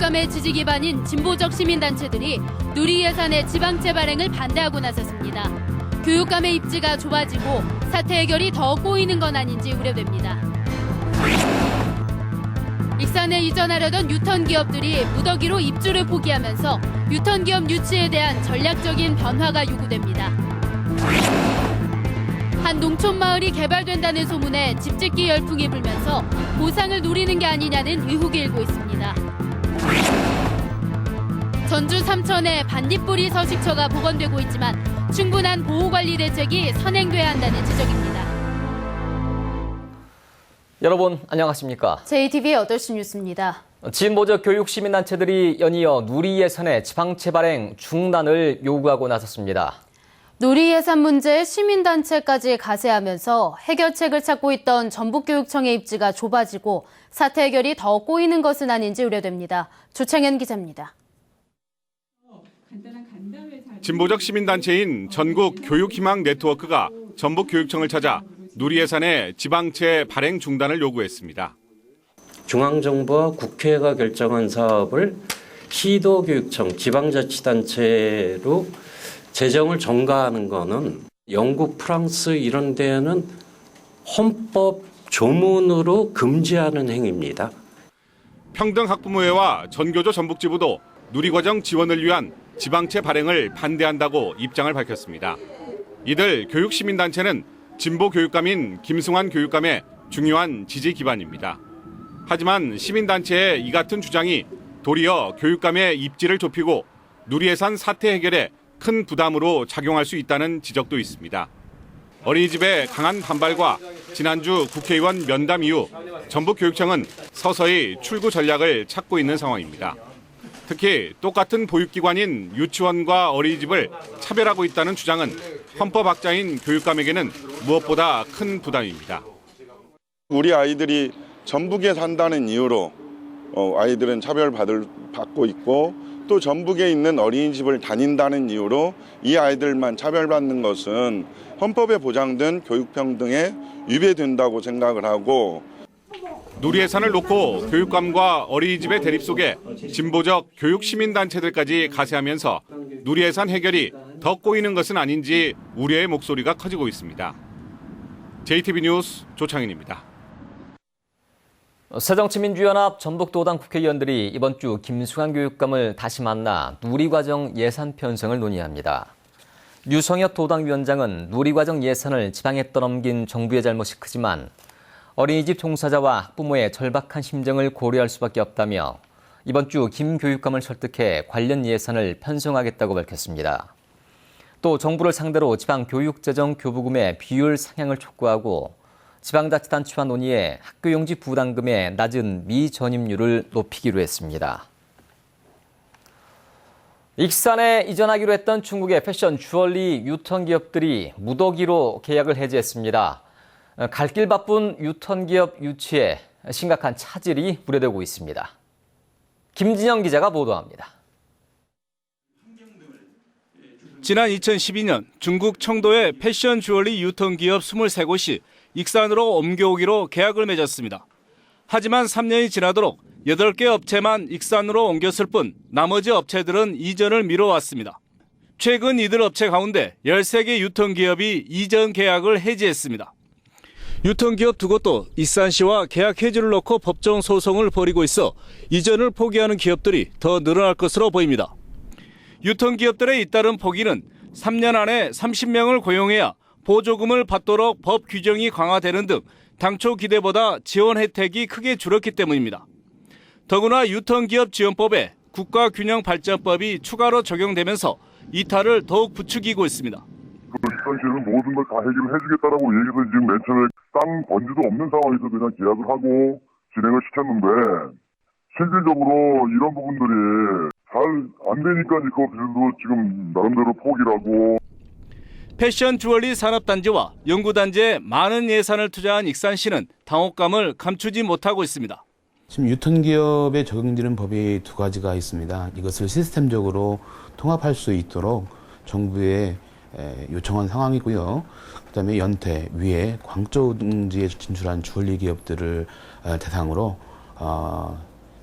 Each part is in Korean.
교육감의 지지 기반인 진보적 시민단체들이 누리 예산의 지방채 발행을 반대하고 나섰습니다. 교육감의 입지가 좁아지고 사태 해결이 더 꼬이는 건 아닌지 우려됩니다. 익산에 이전하려던 유턴 기업들이 무더기로 입주를 포기하면서 유턴 기업 유치에 대한 전략적인 변화가 요구됩니다. 한 농촌 마을이 개발된다는 소문에 집짓기 열풍이 불면서 보상을 노리는 게 아니냐는 의혹이 일고 있습니다. 전주 삼천에 반딧불이 서식처가 복원되고 있지만 충분한 보호관리 대책이 선행돼야 한다는 지적입니다. 여러분 안녕하십니까? JTBC 8시 뉴스입니다. 진보적 교육 시민단체들이 연이어 누리 예산의 지방채 발행 중단을 요구하고 나섰습니다. 누리 예산 문제에 시민단체까지 가세하면서 해결책을 찾고 있던 전북교육청의 입지가 좁아지고 사태 해결이 더 꼬이는 것은 아닌지 우려됩니다. 조창현 기자입니다. 진보적 시민단체인 전국교육희망 네트워크가 전북교육청을 찾아 누리 예산의 지방채 발행 중단을 요구했습니다. 중앙정부와 국회가 결정한 사업을 시도교육청, 지방자치단체로 재정을 전가하는 것은 영국, 프랑스 이런 데에는 헌법 조문으로 금지하는 행위입니다. 평등학부모회와 전교조 전북지부도 누리과정 지원을 위한 지방채 발행을 반대한다고 입장을 밝혔습니다. 이들 교육시민단체는 진보교육감인 김승환 교육감의 중요한 지지 기반입니다. 하지만 시민단체의 이 같은 주장이 도리어 교육감의 입지를 좁히고 누리예산 사태 해결에 큰 부담으로 작용할 수 있다는 지적도 있습니다. 어린이집의 강한 반발과 지난주 국회의원 면담 이후 전북교육청은 서서히 출구 전략을 찾고 있는 상황입니다. 특히 똑같은 보육기관인 유치원과 어린이집을 차별하고 있다는 주장은 헌법학자인 교육감에게는 무엇보다 큰 부담입니다. 우리 아이들이 전북에 산다는 이유로 아이들은 차별받고 있고 또 전북에 있는 어린이집을 다닌다는 이유로 이 아이들만 차별받는 것은 헌법에 보장된 교육평등에 위배된다고 생각을 하고 누리 예산을 놓고 교육감과 어린이집의 대립 속에 진보적 교육시민단체들까지 가세하면서 누리 예산 해결이 더 꼬이는 것은 아닌지 우려의 목소리가 커지고 있습니다. JTBC 뉴스 조창인입니다. 새정치민주연합 전북도당 국회의원들이 이번 주 김승환 교육감을 다시 만나 누리과정 예산 편성을 논의합니다. 유성혁 도당위원장은 누리과정 예산을 지방에 떠넘긴 정부의 잘못이 크지만 어린이집 종사자와 학부모의 절박한 심정을 고려할 수밖에 없다며 이번 주 김 교육감을 설득해 관련 예산을 편성하겠다고 밝혔습니다. 또 정부를 상대로 지방교육재정 교부금의 비율 상향을 촉구하고 지방자치단체와 논의해 학교용지 부담금의 낮은 미전입률을 높이기로 했습니다. 익산에 이전하기로 했던 중국의 패션 주얼리 유턴 기업들이 무더기로 계약을 해지했습니다. 갈 길 바쁜 유턴 기업 유치에 심각한 차질이 우려되고 있습니다. 김진영 기자가 보도합니다. 지난 2012년 중국 청도의 패션 주얼리 유턴 기업 23곳이 익산으로 옮겨오기로 계약을 맺었습니다. 하지만 3년이 지나도록 8개 업체만 익산으로 옮겼을 뿐 나머지 업체들은 이전을 미뤄왔습니다. 최근 이들 업체 가운데 13개 유턴 기업이 이전 계약을 해지했습니다. 유턴 기업 2곳도 익산시와 계약 해지를 놓고 법정 소송을 벌이고 있어 이전을 포기하는 기업들이 더 늘어날 것으로 보입니다. 유턴 기업들의 잇따른 포기는 3년 안에 30명을 고용해야 보조금을 받도록 법 규정이 강화되는 등 당초 기대보다 지원 혜택이 크게 줄었기 때문입니다. 더구나 유턴 기업 지원법에 국가균형발전법이 추가로 적용되면서 이탈을 더욱 부추기고 있습니다. 익산시에서는 모든 걸 다 해결을 해주겠다라고 얘기해서 지금 맨 처음에 땅 번지도 없는 상황에서 그냥 계약을 하고 진행을 시켰는데 실질적으로 이런 부분들이 잘 안 되니까 그것도 지금 나름대로 포기라고. 패션 주얼리 산업단지와 연구단지에 많은 예산을 투자한 익산시는 당혹감을 감추지 못하고 있습니다. 지금 유턴기업에 적용되는 법이 2가지가 있습니다. 이것을 시스템적으로 통합할 수 있도록 정부에 요청한 상황이고요. 그다음에 연태, 위에, 광저우 등지에 진출한 주얼리 기업들을 대상으로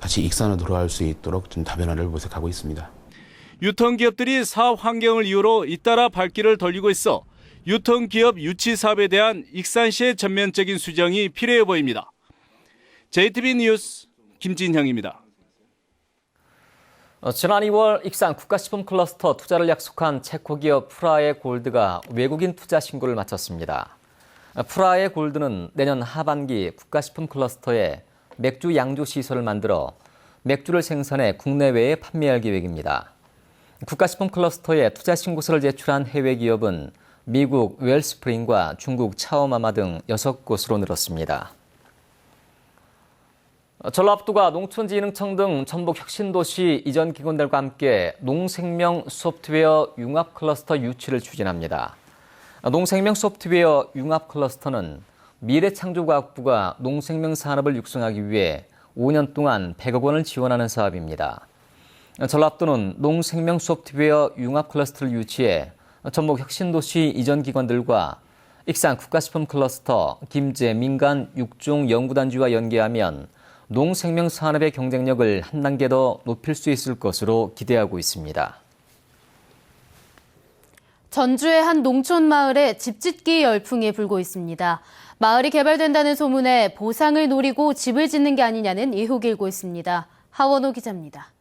다시 익산으로 돌아갈 수 있도록 좀 다변화를 모색하고 있습니다. 유통기업들이 사업 환경을 이유로 잇따라 발길을 돌리고 있어 유통기업 유치 사업에 대한 익산시의 전면적인 수정이 필요해 보입니다. JTB 뉴스 김진형입니다. 지난 2월 익산 국가식품 클러스터 투자를 약속한 체코 기업 프라의 골드가 외국인 투자 신고를 마쳤습니다. 프라의 골드는 내년 하반기 국가식품 클러스터에 맥주 양조 시설을 만들어 맥주를 생산해 국내외에 판매할 계획입니다. 국가식품 클러스터에 투자 신고서를 제출한 해외 기업은 미국 웰스프링과 중국 차오마마 등 6곳으로 늘었습니다. 전라북도가 농촌진흥청 등 전북 혁신도시 이전 기관들과 함께 농생명 소프트웨어 융합 클러스터 유치를 추진합니다. 농생명 소프트웨어 융합 클러스터는 미래창조과학부가 농생명 산업을 육성하기 위해 5년 동안 100억 원을 지원하는 사업입니다. 전라북도는 농생명 소프트웨어 융합 클러스터를 유치해 전북 혁신도시 이전 기관들과 익산 국가식품 클러스터, 김제 민간 육종 연구단지와 연계하면 농생명 산업의 경쟁력을 한 단계 더 높일 수 있을 것으로 기대하고 있습니다. 전주의 한 농촌 마을에 집짓기 열풍이 불고 있습니다. 마을이 개발된다는 소문에 보상을 노리고 집을 짓는 게 아니냐는 의혹이 일고 있습니다. 하원호 기자입니다.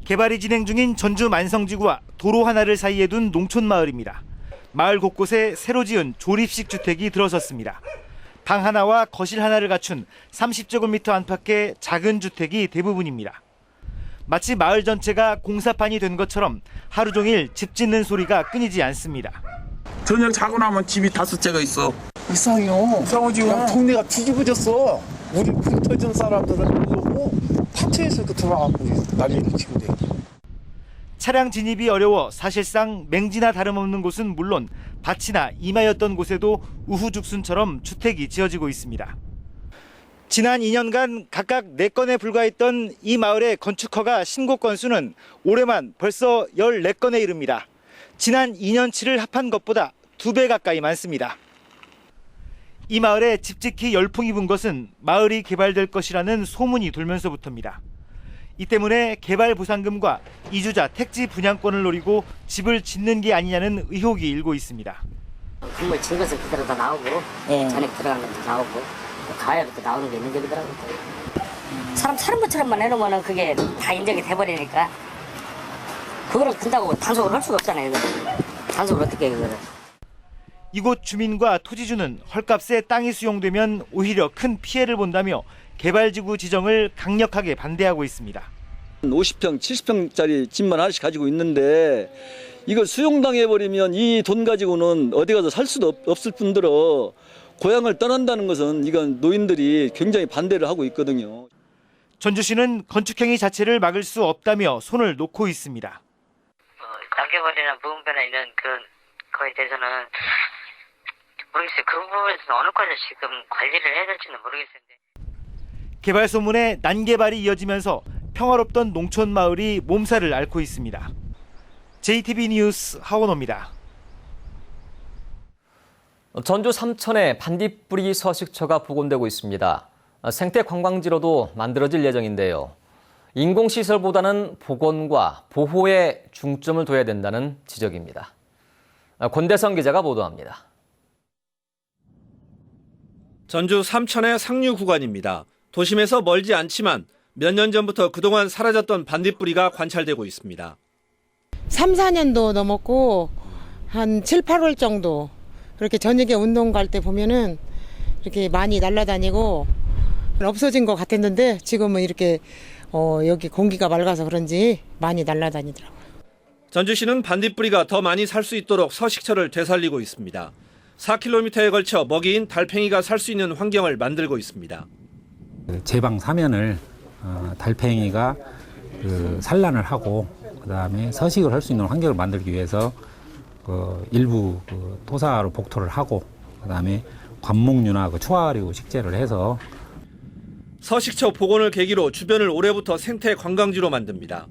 개발이 진행 중인 전주 만성지구와 도로 하나를 사이에 둔 농촌 마을입니다. 마을 곳곳에 새로 지은 조립식 주택이 들어섰습니다. 방 하나와 거실 하나를 갖춘 30제곱미터 안팎의 작은 주택이 대부분입니다. 마치 마을 전체가 공사판이 된 것처럼 하루 종일 집 짓는 소리가 끊이지 않습니다. 저녁 자고 나면 집이 5채가 있어. 이상해요. 이상하지. 동네가 뒤집어졌어. 우리 붙어진 사람들은 이러고 파트에서도 들어가고 난리를 치고 돼. 차량 진입이 어려워 사실상 맹지나 다름없는 곳은 물론 밭이나 이마였던 곳에도 우후죽순처럼 주택이 지어지고 있습니다. 지난 2년간 각각 4건에 불과했던 이 마을의 건축허가 신고 건수는 올해만 벌써 14건에 이릅니다. 지난 2년치를 합한 것보다 2배 가까이 많습니다. 이 마을에 집짓기 열풍이 분 것은 마을이 개발될 것이라는 소문이 돌면서부터입니다. 이 때문에 개발 보상금과 이주자 택지 분양권을 노리고 집을 짓는 게 아니냐는 의혹이 일고 있습니다. 건물 진 것은 그대로 다 나오고 전액 들어간 것도 나오고 가야부터 나오는 게 있는 거더라고요. 사람 사는 것처럼만 해놓으면 그게 다 인정이 돼버리니까 그거를 근다고 단속을 할 수가 없잖아요. 단속을 어떻게 해 그거를. 이곳 주민과 토지주는 헐값에 땅이 수용되면 오히려 큰 피해를 본다며 개발지구 지정을 강력하게 반대하고 있습니다. 50평, 70평짜리 집만 하나씩 가지고 있는데 이걸 수용당해버리면 이 돈 가지고는 어디 가서 살 수도 없을 뿐더러 고향을 떠난다는 것은 이건 노인들이 굉장히 반대를 하고 있거든요. 전주시는 건축행위 자체를 막을 수 없다며 손을 놓고 있습니다. 낙엽벌이나 무분별이나 이런 거에 대해서는 모르겠어요. 그 부분에서는 어느 과에서 지금 관리를 해야 될지는 모르겠는데. 개발 소문에 난개발이 이어지면서 평화롭던 농촌 마을이 몸살을 앓고 있습니다. JTB 뉴스 하원호입니다. 전주 삼천에 반딧불이 서식처가 복원되고 있습니다. 생태 관광지로도 만들어질 예정인데요. 인공시설보다는 복원과 보호에 중점을 둬야 된다는 지적입니다. 권대성 기자가 보도합니다. 전주 삼천의 상류 구간입니다. 도심에서 멀지 않지만 몇 년 전부터 그동안 사라졌던 반딧불이가 관찰되고 있습니다. 3, 4년도 넘었고 한 7, 8월 정도 그렇게 저녁에 운동 갈 때 보면은 이렇게 많이 날아다니고 없어진 것 같았는데 지금은 이렇게 여기 공기가 맑아서 그런지 많이 날아다니더라고요. 전주시는 반딧불이가 더 많이 살 수 있도록 서식처를 되살리고 있습니다. 4km에 걸쳐 먹이인 달팽이가 살 수 있는 환경을 만들고 있습니다. 제방 사면을 달팽이가 산란을 하고 그다음에 서식을 할 수 있는 환경을 만들기 위해서 일부 토사로 복토를 하고 그다음에 관목류나 초화류 식재를 해서 서식처 복원을 계기로 주변을 올해부터 생태 관광지로 만듭니다.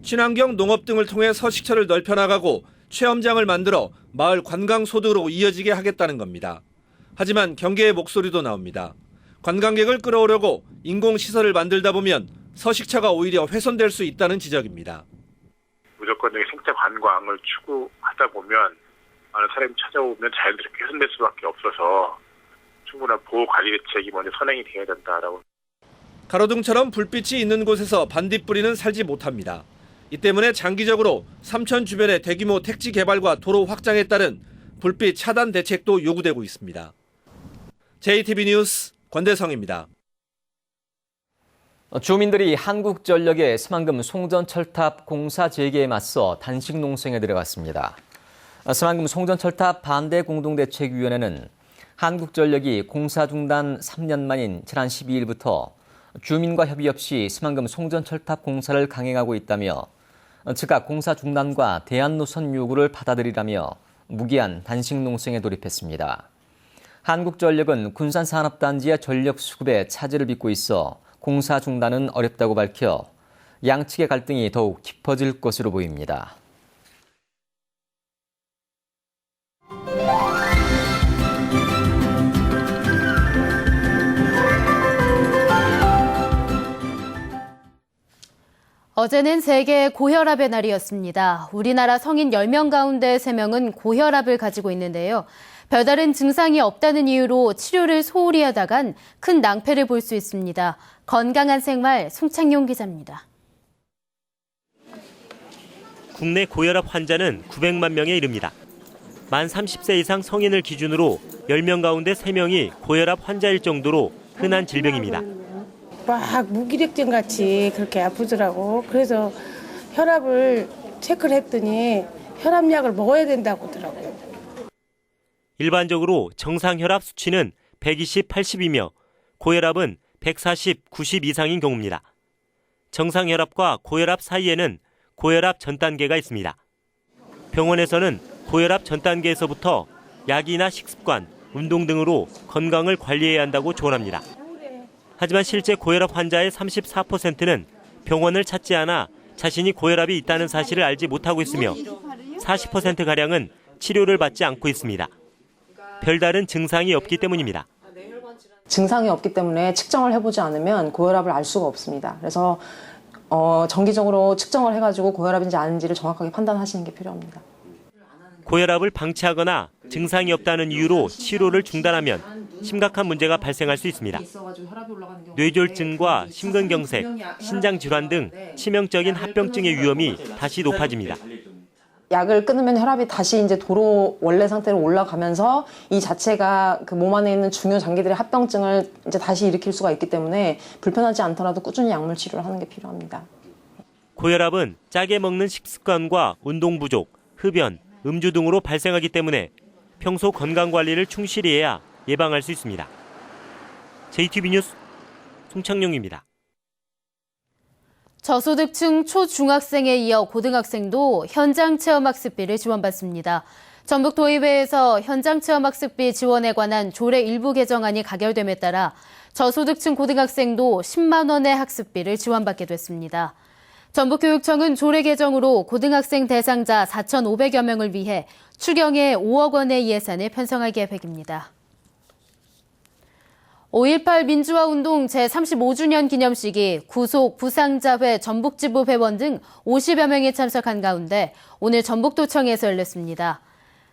친환경 농업 등을 통해 서식처를 넓혀나가고 체험장을 만들어 마을 관광 소득으로 이어지게 하겠다는 겁니다. 하지만 경계의 목소리도 나옵니다. 관광객을 끌어오려고 인공시설을 만들다 보면 서식처가 오히려 훼손될 수 있다는 지적입니다. 무조건적인 생태 관광을 추구하다 보면 많은 사람이 찾아오면 자연스럽게 훼손될 수밖에 없어서 충분한 보호 관리 대책이 먼저 선행이 되어야 된다라고. 가로등처럼 불빛이 있는 곳에서 반딧불이는 살지 못합니다. 이 때문에 장기적으로 삼천 주변의 대규모 택지 개발과 도로 확장에 따른 불빛 차단 대책도 요구되고 있습니다. JTB 뉴스 권대성입니다. 주민들이 한국전력의 스만금 송전철탑 공사 재개에 맞서 단식 농성에 들어갔습니다. 스만금 송전철탑 반대공동대책위원회는 한국전력이 공사 중단 3년 만인 지난 12일부터 주민과 협의 없이 스만금 송전철탑 공사를 강행하고 있다며 즉각 공사 중단과 대안 노선 요구를 받아들이라며 무기한 단식 농성에 돌입했습니다. 한국전력은 군산산업단지의 전력 수급에 차질을 빚고 있어 공사 중단은 어렵다고 밝혀 양측의 갈등이 더욱 깊어질 것으로 보입니다. 어제는 세계 고혈압의 날이었습니다. 우리나라 성인 10명 가운데 3명은 고혈압을 가지고 있는데요. 별다른 증상이 없다는 이유로 치료를 소홀히 하다간 큰 낭패를 볼 수 있습니다. 건강한 생활, 송창용 기자입니다. 국내 고혈압 환자는 900만 명에 이릅니다. 만 30세 이상 성인을 기준으로 10명 가운데 3명이 고혈압 환자일 정도로 흔한 질병입니다. 막 무기력증 같이 그렇게 아프더라고. 그래서 혈압을 체크를 했더니 혈압약을 먹어야 된다고 하더라고요. 일반적으로 정상 혈압 수치는 120, 80이며 고혈압은 140, 90 이상인 경우입니다. 정상 혈압과 고혈압 사이에는 고혈압 전 단계가 있습니다. 병원에서는 고혈압 전 단계에서부터 약이나 식습관, 운동 등으로 건강을 관리해야 한다고 조언합니다. 하지만 실제 고혈압 환자의 34%는 병원을 찾지 않아 자신이 고혈압이 있다는 사실을 알지 못하고 있으며 40%가량은 치료를 받지 않고 있습니다. 별다른 증상이 없기 때문입니다. 증상이 없기 때문에 측정을 해보지 않으면 고혈압을 알 수가 없습니다. 그래서 정기적으로 측정을 해가지고 고혈압인지 아닌지를 정확하게 판단하시는 게 필요합니다. 고혈압을 방치하거나 증상이 없다는 이유로 치료를 중단하면 심각한 문제가 발생할 수 있습니다. 뇌졸중과 심근경색, 신장질환 등 치명적인 합병증의 위험이 다시 높아집니다. 약을 끊으면 혈압이 다시 이제 도로 원래 상태로 올라가면서 이 자체가 그 몸 안에 있는 중요 장기들의 합병증을 이제 다시 일으킬 수가 있기 때문에 불편하지 않더라도 꾸준히 약물 치료를 하는 게 필요합니다. 고혈압은 짜게 먹는 식습관과 운동 부족, 흡연, 음주 등으로 발생하기 때문에 평소 건강관리를 충실히 해야 예방할 수 있습니다. JTB 뉴스 송창용입니다. 저소득층 초중학생에 이어 고등학생도 현장체험학습비를 지원받습니다. 전북도의회에서 현장체험학습비 지원에 관한 조례 일부 개정안이 가결됨에 따라 저소득층 고등학생도 10만 원의 학습비를 지원받게 됐습니다. 전북교육청은 조례 개정으로 고등학생 대상자 4,500여 명을 위해 추경에 5억 원의 예산을 편성할 계획입니다. 5.18 민주화운동 제35주년 기념식이 구속 부상자회 전북지부 회원 등 50여 명이 참석한 가운데 오늘 전북도청에서 열렸습니다.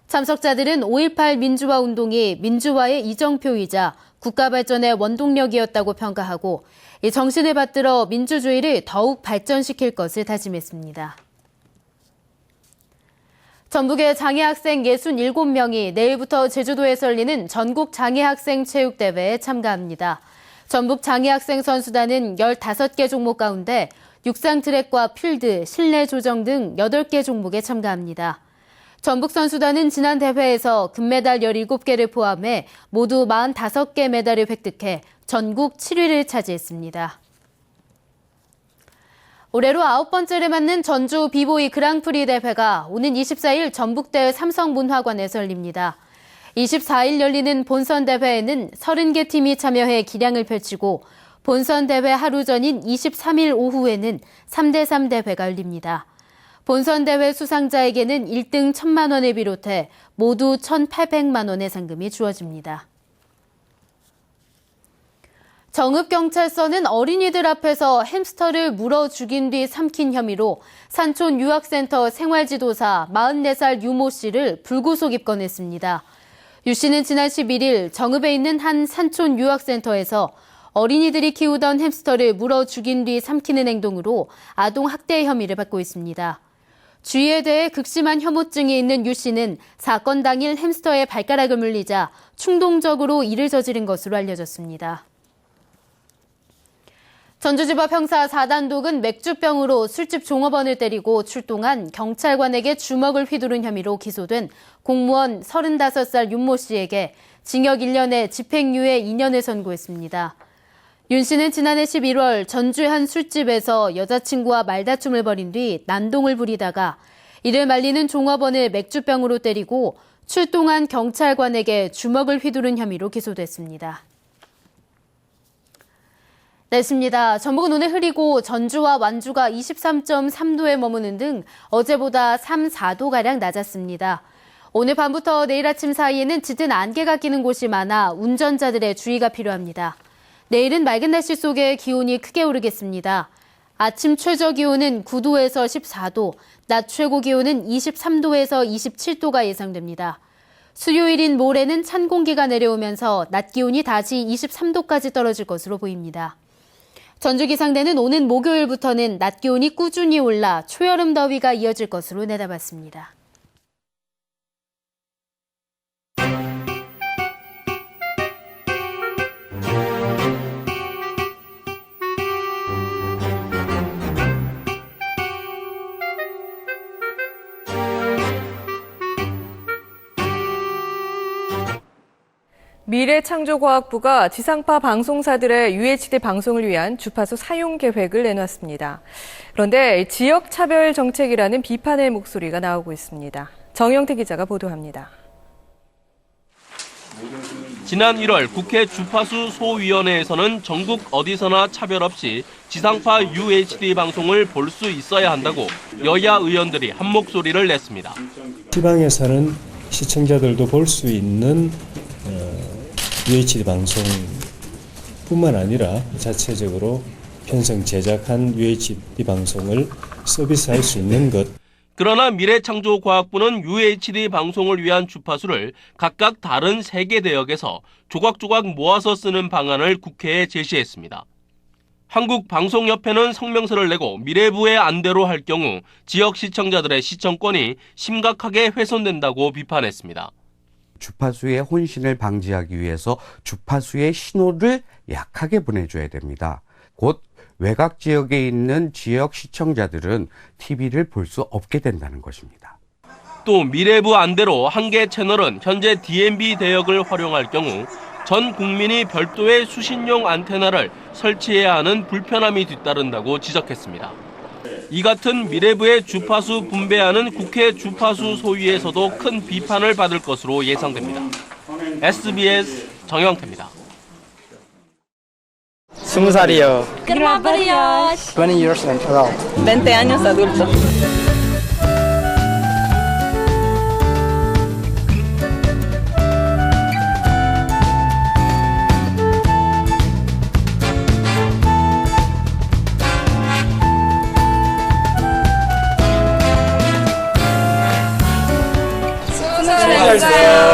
참석자들은 5.18 민주화운동이 민주화의 이정표이자 국가발전의 원동력이었다고 평가하고 이 정신을 받들어 민주주의를 더욱 발전시킬 것을 다짐했습니다. 전북의 장애학생 67명이 내일부터 제주도에서 열리는 전국 장애학생 체육대회에 참가합니다. 전북 장애학생 선수단은 15개 종목 가운데 육상 트랙과 필드, 실내 조정 등 8개 종목에 참가합니다. 전북 선수단은 지난 대회에서 금메달 17개를 포함해 모두 45개 메달을 획득해 전국 7위를 차지했습니다. 올해로 9번째를 맞는 전주 비보이 그랑프리 대회가 오는 24일 전북대 삼성문화관에서 열립니다. 24일 열리는 본선 대회에는 30개 팀이 참여해 기량을 펼치고 본선 대회 하루 전인 23일 오후에는 3대3 대회가 열립니다. 본선 대회 수상자에게는 1등 1,000만 원을 비롯해 모두 1,800만 원의 상금이 주어집니다. 정읍경찰서는 어린이들 앞에서 햄스터를 물어 죽인 뒤 삼킨 혐의로 산촌 유학센터 생활지도사 44살 유모 씨를 불구속 입건했습니다. 유 씨는 지난 11일 정읍에 있는 한 산촌 유학센터에서 어린이들이 키우던 햄스터를 물어 죽인 뒤 삼키는 행동으로 아동 학대 혐의를 받고 있습니다. 주의에 대해 극심한 혐오증이 있는 유 씨는 사건 당일 햄스터에 발가락을 물리자 충동적으로 일을 저지른 것으로 알려졌습니다. 전주지법 형사 4단독은 맥주병으로 술집 종업원을 때리고 출동한 경찰관에게 주먹을 휘두른 혐의로 기소된 공무원 35살 윤모 씨에게 징역 1년에 집행유예 2년을 선고했습니다. 윤 씨는 지난해 11월 전주의 한 술집에서 여자친구와 말다툼을 벌인 뒤 난동을 부리다가 이를 말리는 종업원을 맥주병으로 때리고 출동한 경찰관에게 주먹을 휘두른 혐의로 기소됐습니다. 날씨입니다. 전북은 오늘 흐리고 전주와 완주가 23.3도에 머무는 등 어제보다 3, 4도가량 낮았습니다. 오늘 밤부터 내일 아침 사이에는 짙은 안개가 끼는 곳이 많아 운전자들의 주의가 필요합니다. 내일은 맑은 날씨 속에 기온이 크게 오르겠습니다. 아침 최저 기온은 9도에서 14도, 낮 최고 기온은 23도에서 27도가 예상됩니다. 수요일인 모레는 찬 공기가 내려오면서 낮 기온이 다시 23도까지 떨어질 것으로 보입니다. 전주기상대는 오는 목요일부터는 낮 기온이 꾸준히 올라 초여름 더위가 이어질 것으로 내다봤습니다. 미래창조과학부가 지상파 방송사들의 UHD 방송을 위한 주파수 사용 계획을 내놨습니다. 그런데 지역차별 정책이라는 비판의 목소리가 나오고 있습니다. 정영태 기자가 보도합니다. 지난 1월 국회 주파수 소위원회에서는 전국 어디서나 차별 없이 지상파 UHD 방송을 볼 수 있어야 한다고 여야 의원들이 한 목소리를 냈습니다. 지방에서는 시청자들도 볼 수 있는 UHD 방송뿐만 아니라 자체적으로 편성 제작한 UHD 방송을 서비스할 수 있는 것. 그러나 미래창조과학부는 UHD 방송을 위한 주파수를 각각 다른 3개 대역에서 조각조각 모아서 쓰는 방안을 국회에 제시했습니다. 한국방송협회는 성명서를 내고 미래부의 안대로 할 경우 지역 시청자들의 시청권이 심각하게 훼손된다고 비판했습니다. 주파수의 혼신을 방지하기 위해서 주파수의 신호를 약하게 보내줘야 됩니다. 곧 외곽 지역에 있는 지역 시청자들은 TV를 볼 수 없게 된다는 것입니다. 또 미래부 안대로 한 개 채널은 현재 DMB 대역을 활용할 경우 전 국민이 별도의 수신용 안테나를 설치해야 하는 불편함이 뒤따른다고 지적했습니다. 이 같은 미래부의 주파수 분배하는 국회 주파수 소위에서도 큰 비판을 받을 것으로 예상됩니다. SBS 정영태입니다. 20살이요. ¿Qué varios? 20 years and old. 20 años adulto. 수고하셨어요.